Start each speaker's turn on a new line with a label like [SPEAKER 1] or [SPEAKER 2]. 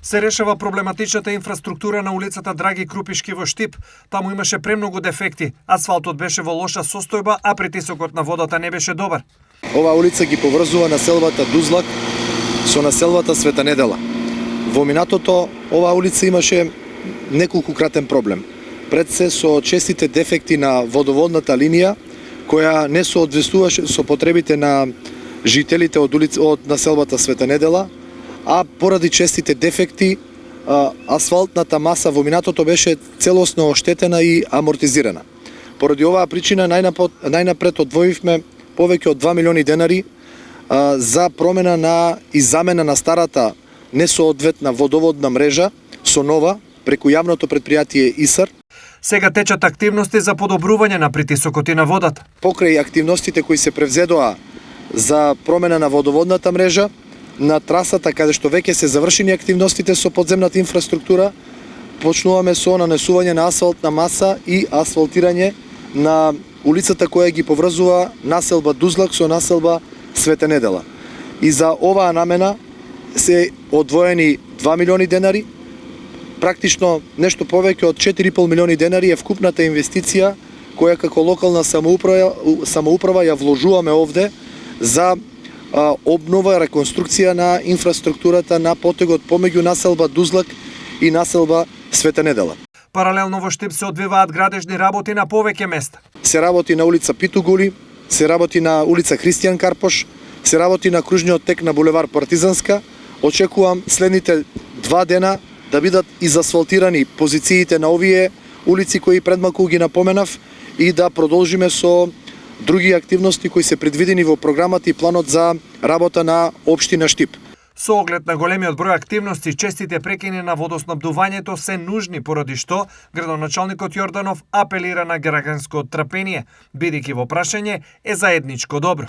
[SPEAKER 1] Се решава проблематичната инфраструктура на улицата Драги Крупишки во Штип. Таму имаше премногу дефекти. Асфалтот беше во лоша состојба, а притисокот на водата не беше добар.
[SPEAKER 2] Оваа улица ги поврзува населбата Дузлак со населбата Света Недела. Во минатото оваа улица имаше неколкукратен проблем. Пред се со честите дефекти на водоводната линија, која не соодветствуваше со потребите на жителите од населбата Света Недела, а поради честите дефекти асфалтната маса во минатото беше целосно оштетена и амортизирана. Поради оваа причина најнапред одвоивме повеќе од 2 милиони денари за промена на и замена на старата несоодветна водоводна мрежа со нова преку јавното претпријатие ИСАР.
[SPEAKER 1] Сега течат активности за подобрување на притисокот и на водата.
[SPEAKER 2] Покрај активностите кои се превзедоа за промена на водоводната мрежа, на трасата каде што веќе се завршени активностите со подземната инфраструктура, почнуваме со нанесување на асфалтна маса и асфалтирање на улицата која ги поврзува населба Дузлак со населба Света Недела. И за оваа намена се одвоени 2 милиони денари, практично нешто повеќе од 4,5 милиони денари е вкупната инвестиција која како локална самоуправа ја вложуваме овде за обнова и реконструкција на инфраструктурата на потегот помеѓу населба Дузлак и населба Света Недела.
[SPEAKER 1] Паралелно во Штип се одвиваат градежни работи на повеќе места.
[SPEAKER 2] Се работи на улица Питугули, се работи на улица Христијан Карпош, се работи на кружниот тек на булевар Партизанска. Очекувам следните 2 дена да бидат изасфалтирани позициите на овие улици кои предмалку ги напоменав и да продолжиме со други активности кои се предвидени во програмата и планот за работа на општина Штип.
[SPEAKER 1] Со оглед на големиот број активности, честите прекини на водоснабдувањето се нужни, поради што градоначалникот Јорданов апелира на граѓанско трпение, бидејќи во прашање е заедничко добро.